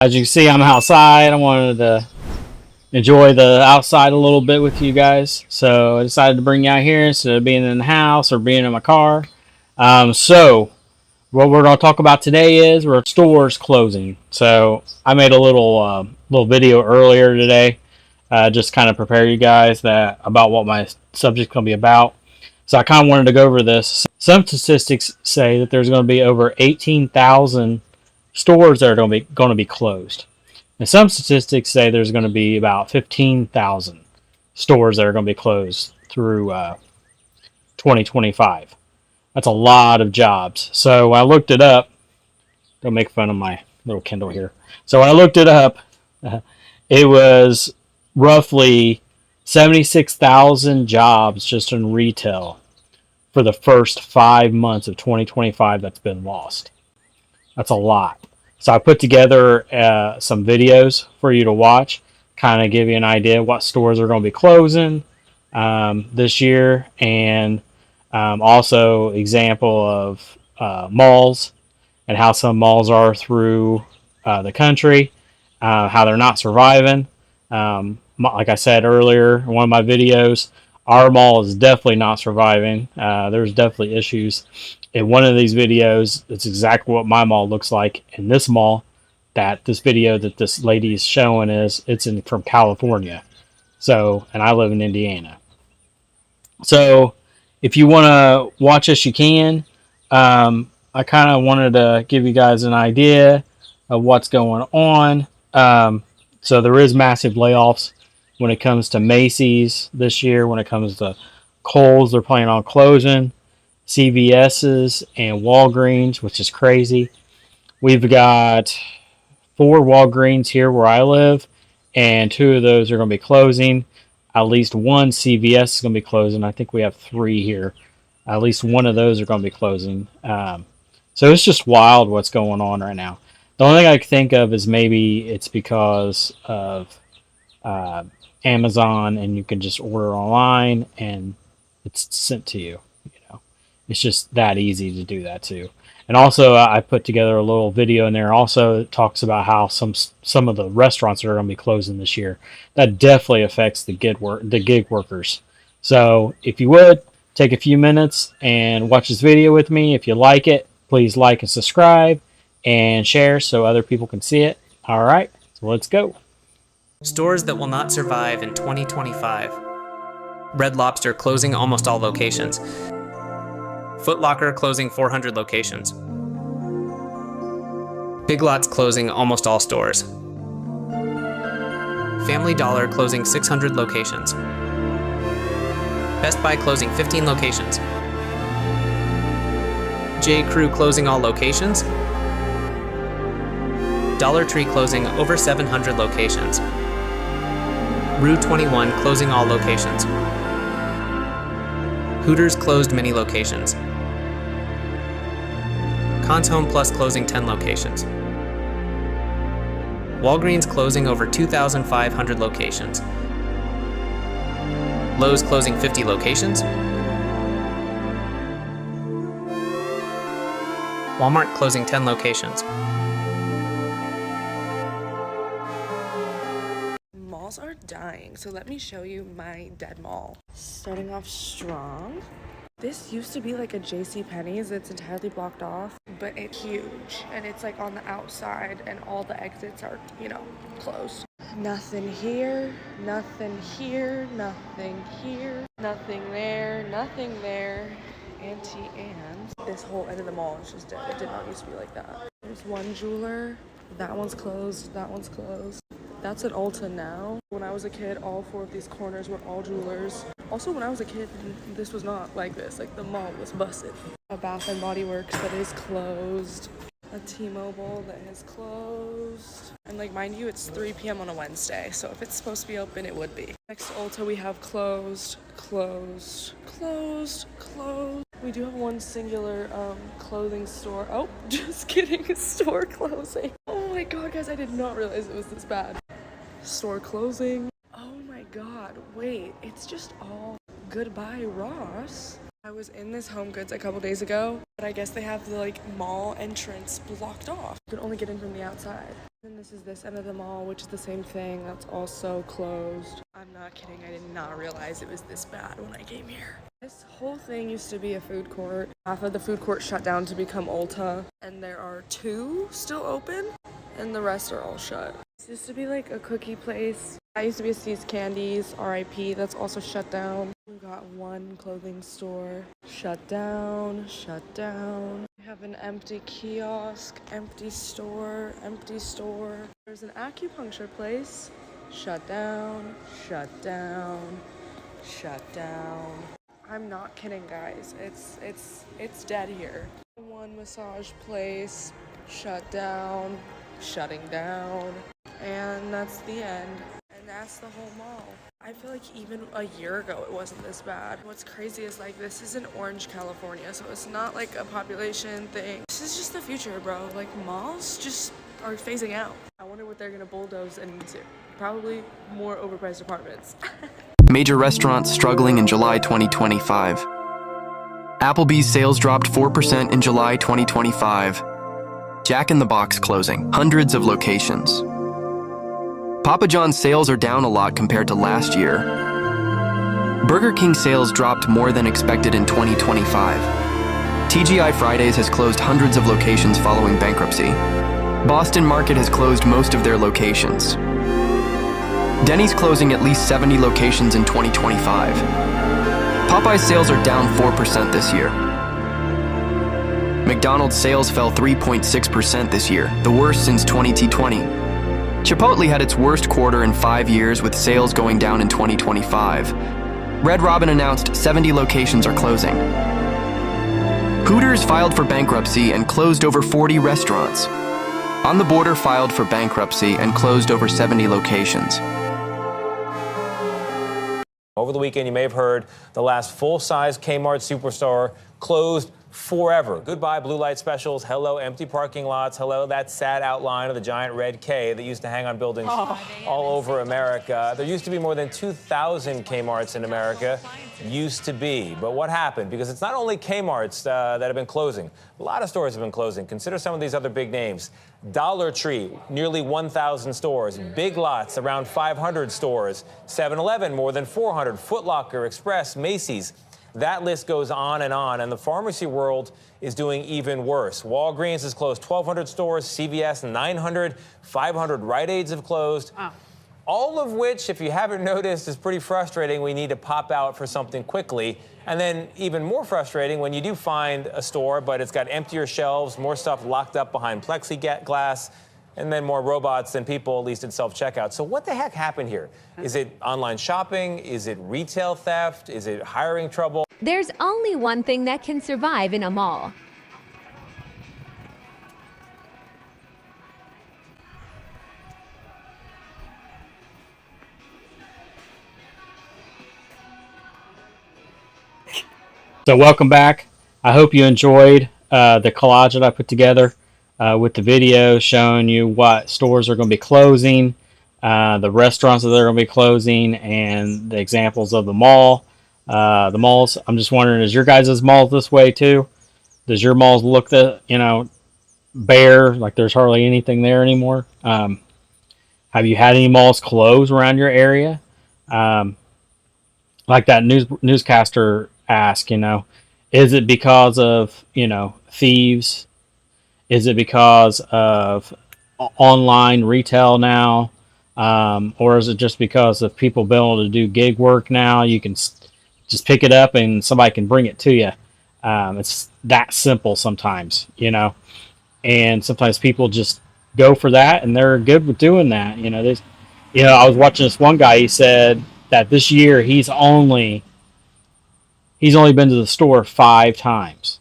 As you can see, I'm outside. I wanted to enjoy the outside a little bit with you guys, so I decided to bring you out here instead of being in the house or being in my car. So what we're going to talk about today is our stores closing. So I made a little video earlier today, just kind of prepare you guys that about what my subject's going to be about. So I kind of wanted to go over this. Some statistics say that there's going to be over 18,000 stores that are going to be closed. And some statistics say there's going to be about 15,000 stores that are going to be closed through 2025. That's a lot of jobs. So I looked it up. Don't make fun of my little Kindle here. So when I looked it up, it was roughly 76,000 jobs just in retail for the first 5 months of 2025 that's been lost. That's a lot. So I put together some videos for you to watch, kind of give you an idea what stores are going to be closing this year, and also example of malls and how some malls are through the country, how they're not surviving. Like I said earlier in one of my videos, our mall is definitely not surviving. There's definitely issues. In one of these videos, it's exactly what my mall looks like. In this mall, that this video that this lady is showing it's from California. So, and I live in Indiana. So, if you want to watch this, you can. I kind of wanted to give you guys an idea of what's going on. So there is massive layoffs when it comes to Macy's this year. When it comes to Kohl's, they're planning on closing. CVS's and Walgreens, which is crazy. We've got 4 Walgreens here where I live, and 2 of those are going to be closing. At least one CVS is going to be closing. I think we have 3 here. At least one of those are going to be closing. So it's just wild what's going on right now. The only thing I can think of is maybe it's because of Amazon, and you can just order online and it's sent to you. It's just that easy to do that too. And also, I put together a little video in there. Also, it talks about how some of the restaurants are going to be closing this year. That definitely affects the gig workers. So, if you would take a few minutes and watch this video with me, if you like it, please like and subscribe and share so other people can see it. All right, so let's go. Stores that will not survive in 2025. Red Lobster closing almost all locations. Foot Locker closing 400 locations. Big Lots closing almost all stores. Family Dollar closing 600 locations. Best Buy closing 15 locations. J. Crew closing all locations. Dollar Tree closing over 700 locations. Rue 21 closing all locations. Hooters closed many locations. Conn's Home Plus closing 10 locations. Walgreens closing over 2,500 locations. Lowe's closing 50 locations. Walmart closing 10 locations. Malls are dying, so let me show you my dead mall. Starting off strong. This used to be like a JCPenney's that's entirely blocked off, but it's huge and it's like on the outside and all the exits are, closed. Nothing here, nothing here, nothing here, nothing there, nothing there. Auntie Anne's. This whole end of the mall is just dead. It did not used to be like that. There's one jeweler. That one's closed. That one's closed. That's at Ulta now. When I was a kid, all 4 of these corners were all jewelers. Also, when I was a kid, this was not like this. Like, the mall was busted. A Bath & Body Works that is closed. A T-Mobile that is closed. And, mind you, it's 3 p.m. on a Wednesday. So if it's supposed to be open, it would be. Next to Ulta, we have closed, closed, closed, closed. We do have one singular clothing store. Oh, just kidding. Store closing. Oh my god, guys, I did not realize it was this bad. Store closing. Oh my god, wait, it's just all goodbye Ross. I was in this Home Goods a couple days ago, but I guess they have the like mall entrance blocked off. You can only get in from the outside. And this is this end of the mall, which is the same thing. That's also closed. I'm not kidding. I did not realize it was this bad when I came here. This whole thing used to be a food court. Half of the food court shut down to become Ulta, and there are 2 still open, and the rest are all shut. This used to be like a cookie place. I used to be a C's Candies, RIP, that's also shut down. We got 1 clothing store, shut down, shut down. We have an empty kiosk, empty store, empty store. There's an acupuncture place, shut down, shut down, shut down. I'm not kidding, guys. It's dead here. 1 massage place, shut down, shutting down, and that's the end. And that's the whole mall. I feel like even a year ago it wasn't this bad. What's crazy is like this is in Orange, California, so it's not like a population thing. This is just the future, bro. Like malls just are phasing out. I wonder what they're gonna bulldoze into. Probably more overpriced apartments. Major restaurants struggling in July 2025. Applebee's sales dropped 4% in July 2025. Jack in the Box closing, hundreds of locations. Papa John's sales are down a lot compared to last year. Burger King sales dropped more than expected in 2025. TGI Fridays has closed hundreds of locations following bankruptcy. Boston Market has closed most of their locations. Denny's closing at least 70 locations in 2025. Popeye's sales are down 4% this year. McDonald's sales fell 3.6% this year, the worst since 2020. Chipotle had its worst quarter in 5 years with sales going down in 2025. Red Robin announced 70 locations are closing. Hooters filed for bankruptcy and closed over 40 restaurants. On the Border filed for bankruptcy and closed over 70 locations. Over the weekend, you may have heard the last full-size Kmart superstore closed forever. Goodbye blue light specials, hello empty parking lots, hello that sad outline of the giant red K that used to hang on buildings all over America. There used to be more than 2,000 Kmarts in America, used to be. But what happened? Because it's not only Kmarts that have been closing. A lot of stores have been closing. Consider some of these other big names. Dollar Tree, nearly 1,000 stores. Big Lots, around 500 stores. 7-Eleven, more than 400. Foot Locker, Express, Macy's. That list goes on, and the pharmacy world is doing even worse. Walgreens has closed 1,200 stores, CVS 900, 500 Rite Aids have closed. Wow. All of which, if you haven't noticed, is pretty frustrating. We need to pop out for something quickly. And then even more frustrating when you do find a store, but it's got emptier shelves, more stuff locked up behind plexiglass, and then more robots than people, at least in self-checkout. So what the heck happened here? Is it online shopping? Is it retail theft? Is it hiring trouble? There's only one thing that can survive in a mall. So welcome back. I hope you enjoyed the collage that I put together with the video showing you what stores are going to be closing, the restaurants that they're going to be closing, and the examples of the mall. The malls, I'm just wondering, is your guys' malls this way too? Does your malls look bare, like there's hardly anything there anymore? Have you had any malls close around your area? Like that newscaster asked, is it because of, thieves? Is it because of online retail now? Or is it just because of people being able to do gig work now? You can just pick it up and somebody can bring it to you. It's that simple sometimes, and sometimes people just go for that and they're good with doing that. I was watching this one guy, he said that this year he's only been to the store 5 times,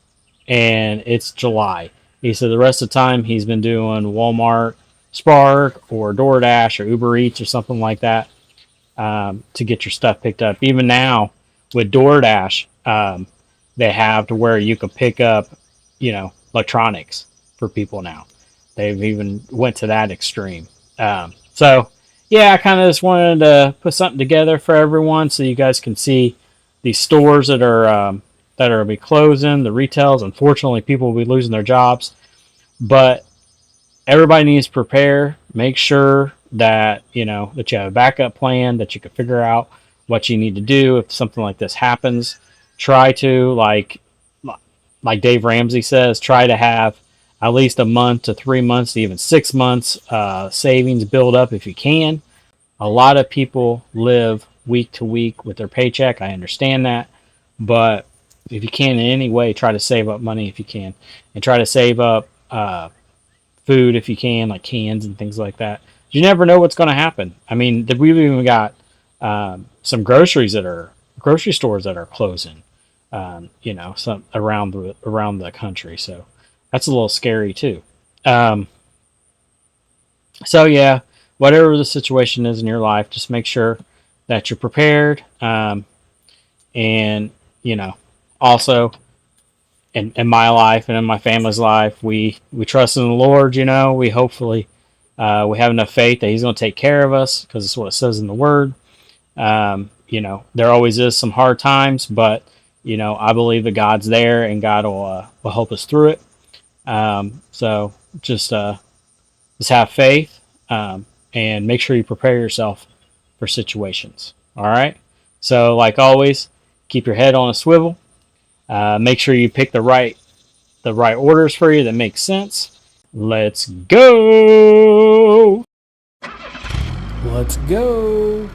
and it's July. He said the rest of the time he's been doing Walmart, Spark, or DoorDash, or Uber Eats, or something like that, to get your stuff picked up. Even now with DoorDash, they have to where you can pick up, electronics for people now. They've even went to that extreme. So yeah, I kind of just wanted to put something together for everyone so you guys can see these stores that are that are going to be closing, the retails. Unfortunately, people will be losing their jobs. But everybody needs to prepare. Make sure that, that you have a backup plan, that you can figure out what you need to do if something like this happens. Try to, like Dave Ramsey says, try to have at least a month to 3 months to even 6 months savings build up if you can. A lot of people live week to week with their paycheck. I understand that. But if you can in any way, try to save up money if you can. And try to save up food if you can, like cans and things like that. You never know what's going to happen. I mean, we've even got some grocery stores that are closing. Some around the country. So that's a little scary too. So yeah, whatever the situation is in your life, just make sure that you're prepared. And also in my life and in my family's life, we trust in the Lord. We hopefully we have enough faith that He's going to take care of us, because it's what it says in the Word. There always is some hard times, but I believe that God's there and God will help us through it. So just have faith, and make sure you prepare yourself for situations. All right. So like always, keep your head on a swivel. Make sure you pick the right orders for you that make sense. Let's go. Let's go.